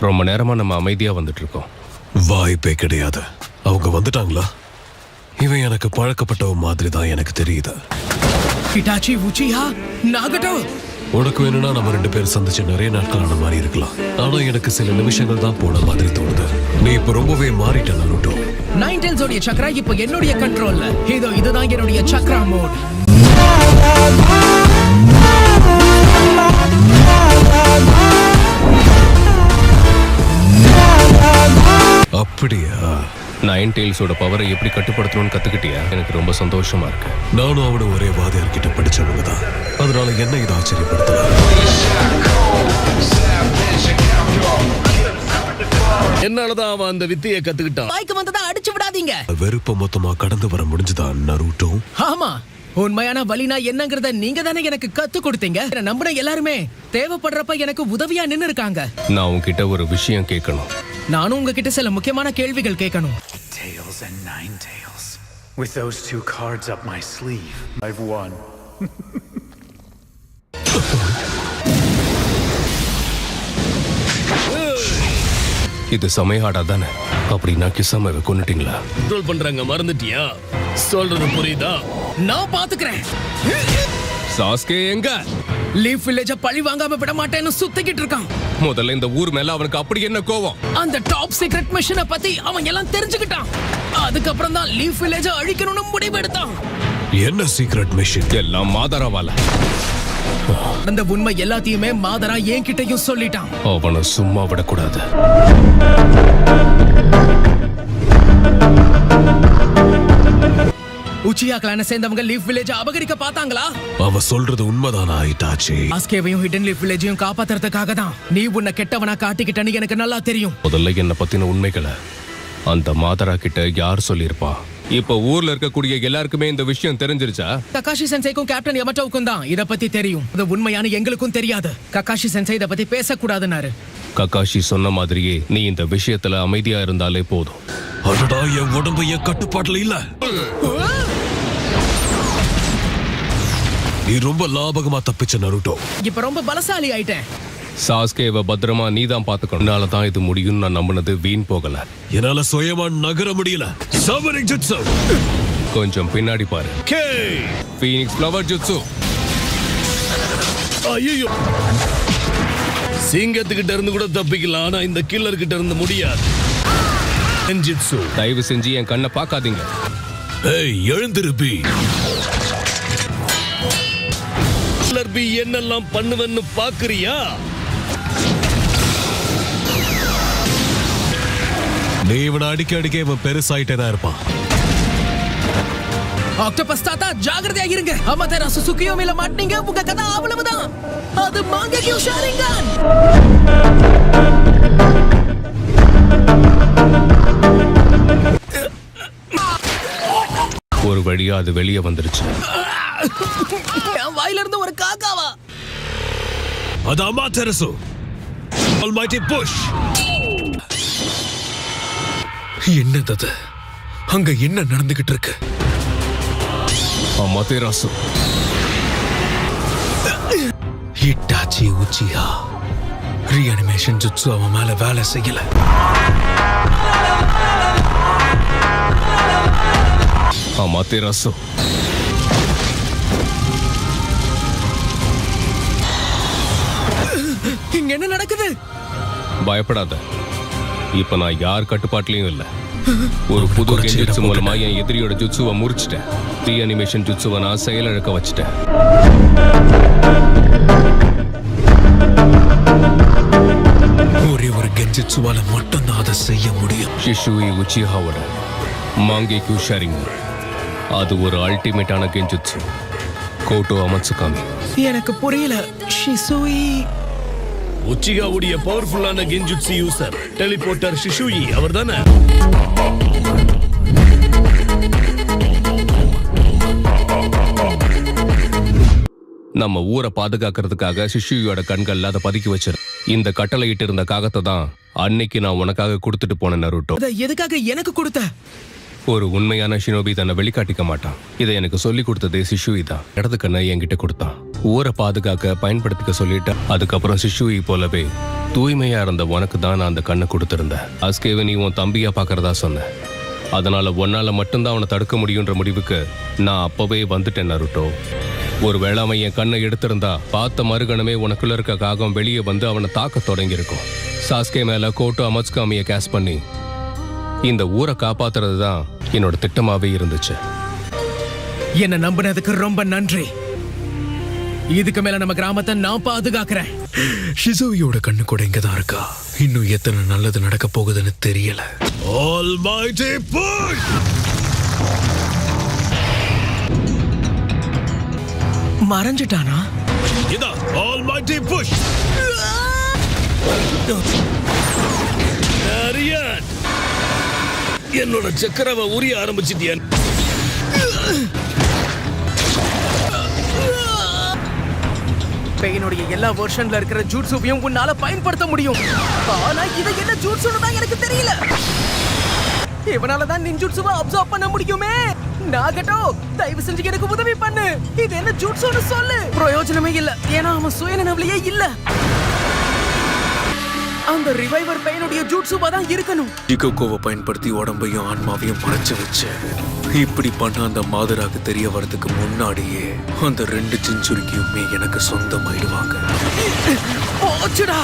ரொம்ப நேரமா நம்ம அமைதியா வந்துட்டு இருக்கோம். வாய்ப்பே கிடையாது. அவங்க வந்துட்டாங்களா? இவன் எனக்கு பழக்கப்பட்ட மாதிரி தான் எனக்கு தெரியுது. Hitachi உச்சிஹா Nagato. உனக்கு வேணும்னா நம்ம 2 பேரும் சந்திச்சு நிறைய நாட்கள் ஆன மாதிரி இருக்கலாம். ஆனா எனக்கு சில நிமிஷங்கள் தான் போன மாதிரி தோணுது. நீ இப்ப ரொம்பவே மாறிட்ட நருட்டோ. நைன் டெயில்ஸ் உடைய சக்ரா இப்போ என்னுடைய கண்ட்ரோல்ல. இதுதான் என்னுடைய சக்ரா மோட். அப்படியா? நைன் டெயில்ஸோட பவரை எப்படி கட்டுப்படுத்தணும்னு கத்துக்கிட்டியா? எனக்கு ரொம்ப சந்தோஷமா இருக்கு. நானும் அவனு ஒரே வாதியார்கிட்ட படிச்சவங்க தான். அதனால என்ன இது ஆச்சரியப்படுத்தல. என்னாலதான் அவன் அந்த வித்தையை கத்துக்கிட்டான். வாய்க்கு வந்ததா அடிச்சு விடாதீங்க. வெறுப்ப மொத்தமா கடந்து வர முடிஞ்சதா நருட்டோ? ஆமா, உண்மையான வலினா என்னங்கறத நீங்க தானே எனக்கு கத்து கொடுத்தீங்க. நம்பின எல்லாருமே தேவைப்படுறப்ப எனக்கு உதவியா நின்னு இருக்காங்க. நான் உன்கிட்ட ஒரு விஷயம் கேட்கணும். நானும் உங்ககிட்ட சில முக்கியமான கேள்விகள் கேட்கணும். Tails and nine tails. With those 2 cards up my sleeve, I've won. இது சமயாடா தானே? அப்படின்னா கிசாமவை கொன்னுட்டீங்களா? கண்ட்ரோல் பண்றாங்க, மறந்துட்டியா? சொல்றது புரியுதா? நான் பாத்துக்கிறேன். சாஸ்கே எங்க? லீஃப் வில்லேஜ பழி வாங்காம விட மாட்டேன்னு சுத்திக்கிட்டு இருக்கான். முதல்ல இந்த ஊர் மேல அவனுக்கு அப்படி என்ன கோவம்? அந்த டாப் சீக்ரெட் மிஷனை பத்தி அவன் எல்லாம் தெரிஞ்சுக்கிட்டான். அதுக்கப்புறம் தான் லீஃப் வில்லேஜ அழிக்கணும்னு முடிவு எடுத்தான். என்ன சீக்ரெட் மிஷன்? எல்லாம் மாதராவால. அந்த உண்மை எல்லாத்தையுமே மாதரா என்கிட்டயும் சொல்லிட்டான். அவனை சும்மா விடக்கூடாது. உச்சியா கிளான சேர்ந்தவங்க லீஃப் வில்லேஜ அபகரிக்க பார்த்தாங்களா? அவ சொல்றது உண்மைதானா ஹிட்டாச்சி? ஆஸ்கேவையும் ஹிடன் லீஃப் வில்லேஜையும் காப்பாத்துறதுக்காக தான் நீ உன்னை கெட்டவனா காட்டிக்கிட்டன்னு எனக்கு நல்லா தெரியும். முதல்ல என்ன பத்தின உண்மைகளை அந்த மாதரா கிட்ட யார் சொல்லியிருப்பா? இப்ப ஊர்ல இருக்கக்கூடிய எல்லாருக்குமே இந்த விஷயம் தெரிஞ்சிருச்சா? ககாஷி சென்சைக்கும் கேப்டன் யமட்டோவுக்கும் தான் இத பத்தி தெரியும். அது உண்மையான எங்களுக்கும் தெரியாது. ககாஷி சென்சை இத பத்தி பேசக்கூடாதுன்னாரு. ககாஷி சொன்ன மாதிரியே நீ இந்த விஷயத்துல அமைதியா இருந்தாலே போதும். அடடா, என் உடம்பு என் கட்டுப்பாட்டுல இல்ல. நீ ரொம்ப லாபகமா தப்பிச்ச நருட்டோ. இப்ப ரொம்ப பலசாலி ஆயிட்டேன். சாஸ்கேவை பத்திரமா நீதான் பாத்துக்கணும். என்னாலதான் இது முடியும்னு நான் நம்பினது வீண் போகல. என்னால சுயமா நகர முடியல. சமரிங் ஜுட்சு. கொஞ்சம் பின்னாடி பாரு. Phoenix flower jutsu. ஐயோ, சிங்கத்துக்கிட்ட இருந்து கூட தப்பிக்கலாம், ஆனா இந்த கில்லர் கிட்ட இருந்து முடியாது. ஜுட்சு. தயவு செஞ்சு என் கண்ணை பார்க்காதீங்க. ஏய், எழுந்திருப்பி. கில்லர் பி என்னெல்லாம் பண்ணுவேன்னு பாக்குறியா? நீ இவனை அடிக்க இவன் பெருசாயிட்டே தான் இருப்பான். ஆக்டோபஸ் தாத்தா ஜாகிரதையா இருங்க. அமதேரா சுசுகியோ மேல மாட்டீங்க, உங்க கதை அவ்வளவுதான். அது மாங்ககியூ ஷாரிங்கன். ஒரு வழியா அது வெளியே வந்துருச்சு. என் வாயில இருந்து ஒரு காக்காவா? அது அமாதெரசு. Almighty push. என்னது? அங்க என்ன நடந்துகிட்டு இருக்கு? அமாதெரசு. ஹிட்டாச்சி உச்சிஹா ரீஅனிமேஷன் ஜுட்சு அவன் மேல வேலை செய்யல. அமாதெரசு. இங்க என்ன நடக்குது? பயப்படாத. இப்ப நான் யார் கட்டுப்பாட்டுலயும் இல்ல. ஒரு புது கெஞ்சிட்சு மூலமா என் எதிரியோட ஜுட்சுவை முறிச்சிட்டேன். ரீஅனிமேஷன் ஜுட்சுவை நான் செயலிழக்க வச்சிட்டேன். ஒரே ஒரு கெஞ்சிட்சுவால மட்டும்தான் அதை செய்ய முடியும். ஷிஷுயி உச்சிஹாவோட மாங்கேக்யூ ஷாரிங்கன். அது ஒரு அல்டிமேட்டான கெஞ்சிட்சு. கோட்டோ அமட்சுகாமி. எனக்கு புரியல. ஷிசுயி உச்சிகாவுடைய பவர்ஃபுல்லான கெஞ்சுட்சி யூசர் டெலிபோர்ட்டர் ஷிஷுயி அவர்தானே? நம்ம ஊரை பாதுகாக்கிறதுக்காக ஷிஷுயோட கண்கள்ல அதை பதுக்கி வச்சிரு. இந்த கட்டளையிட்டு இருந்த காகத்தை தான் அன்னைக்கு நான் உனக்காக கொடுத்துட்டு போன நருட்டோ. அத எதுக்காக எனக்கு கொடுத்த? ஒரு உண்மையான ஷினோபி தன்னை வெளிக்காட்டிக்க மாட்டான். இதை எனக்கு சொல்லி கொடுத்ததே சிஷுயி தான். இடது கண்ணை என்கிட்ட கொடுத்தான். ஊரை பாதுகாக்க பயன்படுத்திக்க சொல்லிட்டு அதுக்கப்புறம் சிஷுயி போலவே தூய்மையா இருந்த உனக்கு தான் நான் அந்த கண்ணை கொடுத்திருந்தேன். அஸ்கேவை நீ உன் தம்பியா பார்க்கறதா சொன்ன. அதனால உன்னால மட்டும்தான் அவனை தடுக்க முடியுன்ற முடிவுக்கு நான் அப்பவே வந்துட்டேன் நருட்டோ. ஒருவேளை அவன் என் கண்ணை எடுத்திருந்தா பார்த்த மறுகணமே உனக்குள்ள இருக்க காகம் வெளியே வந்து அவனை தாக்க தொடங்கியிருக்கும். சாஸ்கே மேல கோட்டோ அமத்சுகாமியை கேஸ் பண்ணி இந்த ஊரை காப்பாத்துறது தான் என்னோட திட்டமாவே இருந்துச்சு. என்ன நம்பினதுக்கு ரொம்ப நன்றி. இதுக்கு மேல நம்ம கிராமத்தை நான் பாதுகாக்கிறேன். ஷிசோவியோட கண்ணு கூட இங்கதான் இருக்கா. இன்னும் எத்தனை நல்லது நடக்க போகுதுன்னு தெரியல. Almighty push! மறைஞ்சிட்டானா? இதா Almighty push! Arian! என்னோட சக்கரவை உரிய ஆரம்பிச்சிட்டியா? பெயினுடைய எல்லா வெர்ஷன்ல இருக்கிற ஜூட்ஸுவையும் உன்னால பயன்படுத்த முடியும். ஆனா இது என்ன ஜூட்ஸுன்னு தான் எனக்கு தெரியல. இவனால தான் நின்ஜுட்ஸுவை அப்சார்ப் பண்ண முடியுமே. நாகட்டோ, தயவு செஞ்சு எனக்கு உதவி பண்ணு. இது என்ன ஜூட்ஸுன்னு சொல்லு. பிரயோஜனமே இல்ல, ஏன்னா அவன் சுயநினைவுலயே இல்ல. அந்த ரிவைவர் பெயினுடைய ஜூட்ஸுவா தான் இருக்கணும். ஜிகோகோவை பயன்படுத்தி உடம்பையும் ஆன்மாவையும் மறைச்சு வச்சு இப்படி பண்ண அந்த மாதராக்கு தெரிய வரதுக்கு முன்னாடியே அந்த 2 செஞ்சுரிக்குமே எனக்கு சொந்தமாயிடுவாங்க. போச்சுடா.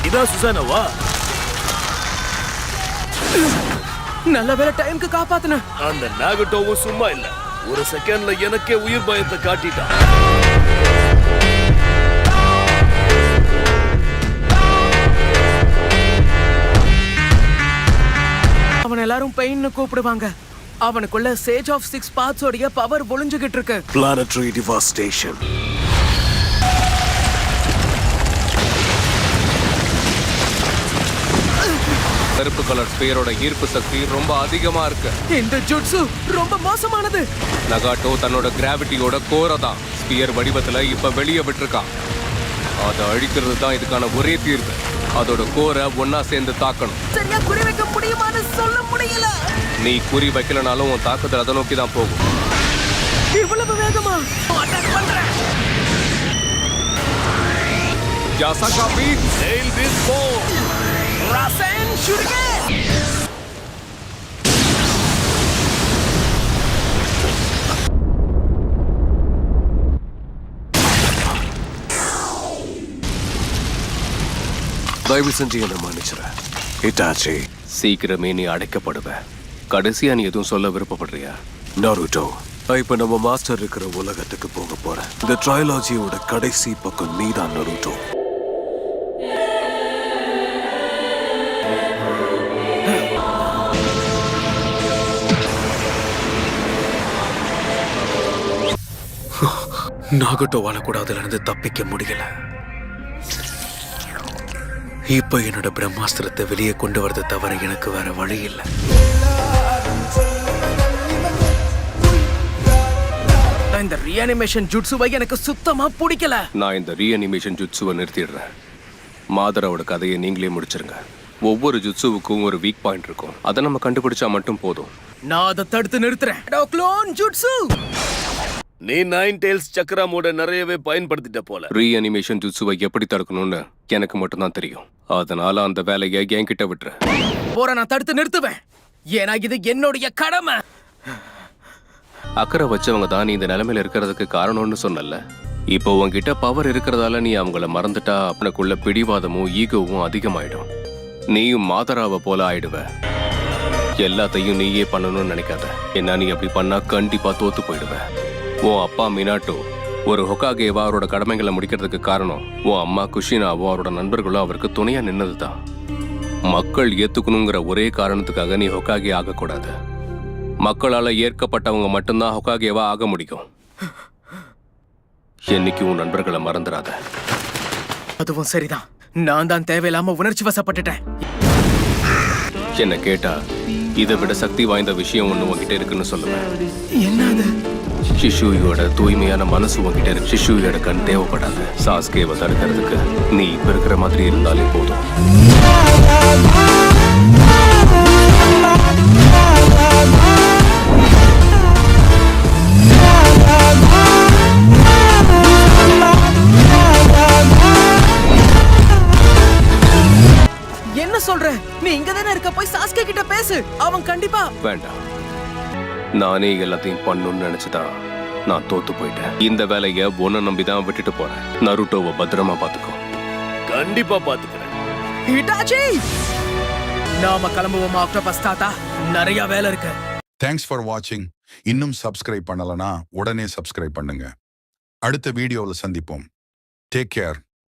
இதா சுசானவா? நல்ல வேளை டைம்க்கு காப்பாத்துன. அந்த நாகட்டோவும் சும்மா இல்ல. ஒரு செகண்ட்ல எனக்கே உயிர் பயத்தை காட்டிட்டான். அவன் எல்லாரும் பெயின்னு கூப்பிடுவாங்க. அவனுக்குள்ள சேஜ் ஆஃப் 6 பார்ட்ஸ் உடைய பவர் ஒளிஞ்சுகிட்டு இருக்கு. Planetary devastation. கருப்பு கலர் ஸ்பியரோட ஈர்ப்பு சக்தி ரொம்ப அதிகமா இருக்கு. இந்த ஜுட்சு ரொம்ப மோசமானது. நகாட்டோ தன்னோட கிராவிட்டியோட கோரை தான் ஸ்பியர் வடிவத்துல இப்ப வெளியே விட்டுருக்கான். அதை அழிக்கிறது தான் இதுக்கான ஒரே தீர்வு. அதோட கோரை ஒன்னா சேர்ந்து தாக்கணும். சரியா குறி வைக்க முடியுமான்னு சொல்ல முடியல. நீ குறி வைக்கலனாலும் உன் தாக்குதல் அதை நோக்கி தான் போகும். இவ்வளவு வேகமா அட்டாக் பண்றேன். யாசாகாபி Nail this ball. Rasan shuriken. தயவு செஞ்சு என்ன மன்னிச்சிட இட்டாச்சி. சீக்கிரமே நீ அடைக்கப்படுவ. கடைசியா நீ எதுவும் சொல்ல விருப்பப்படுறியா? நருட்டோ, இப்ப நம்ம மாஸ்டர் இருக்கிற உலகத்துக்கு போக போறேன். இந்த ட்ரைலாஜியோட கடைசி பக்கம் நீதான் நருட்டோ. நாகட்டோவால கூட அதுல இருந்து தப்பிக்க முடியல. இப்ப என்னோட பிரம்மாஸ்திரத்தை வெளியே கொண்டு வரதை தவிர எனக்கு வேற வழி இல்லை. இந்த ரீஅனிமேஷன் ஜுட்சுவை எனக்கு சுத்தமா பிடிக்கல. நான் இந்த ரீஅனிமேஷன் ஜுட்சுவை நிறுத்திடுறேன். மாதராவோட கதையை நீங்களே முடிச்சிருங்க. ஒவ்வொரு ஜுட்சுவுக்கும் ஒரு வீக் பாயிண்ட் இருக்கும். அதை நம்ம கண்டுபிடிச்சா மட்டும் போதும். நான் அதை தடுத்து நிறுத்துறேன். Clone jutsu. நீ 9 tails சக்கரமோட நிறையவே பயன்படுத்திட்ட போல. ரீஅனிமேஷன் ஜுட்சுவை எப்படி தடுக்கணும்னு எனக்கு மட்டும்தான் தெரியும். அதனால அந்த வேலையை என்கிட்ட விட்டுரு. போற நான் தடுத்து நிறுத்துவேன். ஏன்னா இது என்னுடைய கடமை. அக்கறை வச்சவங்க தான் நீ இந்த நிலைமையில இருக்கிறதுக்கு காரணம்னு சொன்னல. இப்போ உன்கிட்ட பவர் இருக்கிறதால நீ அவங்கள மறந்துட்டா அவனுக்குள்ள பிடிவாதமும் ஈகோவும் அதிகமாயிடும். நீயும் மாதராவை போல ஆயிடுவ. எல்லாத்தையும் நீயே பண்ணணும்னு நினைக்காத. என்ன நீ அப்படி பண்ணா கண்டிப்பா தோத்து போயிடுவ. உன் அப்பா மினாட்டோ ஒரு ஹொகாகேவா அவரோட கடமைகளை முடிக்கிறதுக்கு காரணம் உன் அம்மா குஷினாவோ அவரோட நண்பர்களும் அவருக்கு துணையா நின்னதுதான். மக்கள் ஏத்துக்கணுங்கிற ஒரே காரணத்துக்காக நீ ஹொகாகே ஆகக்கூடாது. மக்களால ஏற்கப்பட்டவங்க மட்டும்தான் ஹொகாகேவா ஆக முடியும். என்னைக்கு உன் நண்பர்களை மறந்துடாத. அதுவும் சரிதான். நான் தான் தேவையில்லாம உணர்ச்சி வசப்பட்டுட்டேன். என்ன கேட்டா இதை விட சக்தி வாய்ந்த விஷயம் ஒண்ணு உன்கிட்ட இருக்குன்னு சொல்லுவேன். என்னது? ஷிஷுயோட தூய்மையான மனசு உன்கிட்ட இருக்கு. ஷிஷுயோட கண் தேவைப்படாது. சாஸ்கேவை தடுக்கிறதுக்கு நீ இப்ப இருக்கிற மாதிரி இருந்தாலே போதும். என்ன சொல்ற? நீ இங்க தானே இருக்க, போய் சாஸ்கே கிட்ட பேசு. அவன் கண்டிப்பா. வேண்டாம், நானே எல்லாத்தையும் பண்ணணும்னு நினைச்சுதான் நான் தோத்து போயிட்டேன். இந்த வேலையை உன்னை நம்பிதான் விட்டுட்டு போறேன். நருட்டோவை பத்திரமா பாத்துக்கோ. கண்டிப்பா பாத்துக்கிறேன். ஹிட்டாச்சி, நாம கிளம்புவோமா ஆக்டோபஸ் தாத்தா? நிறைய வேலை இருக்கு. தேங்க்ஸ் ஃபார் வாட்சிங். இன்னும் சப்ஸ்கிரைப் பண்ணலனா உடனே சப்ஸ்கிரைப் பண்ணுங்க. அடுத்த வீடியோவில் சந்திப்போம். Take care.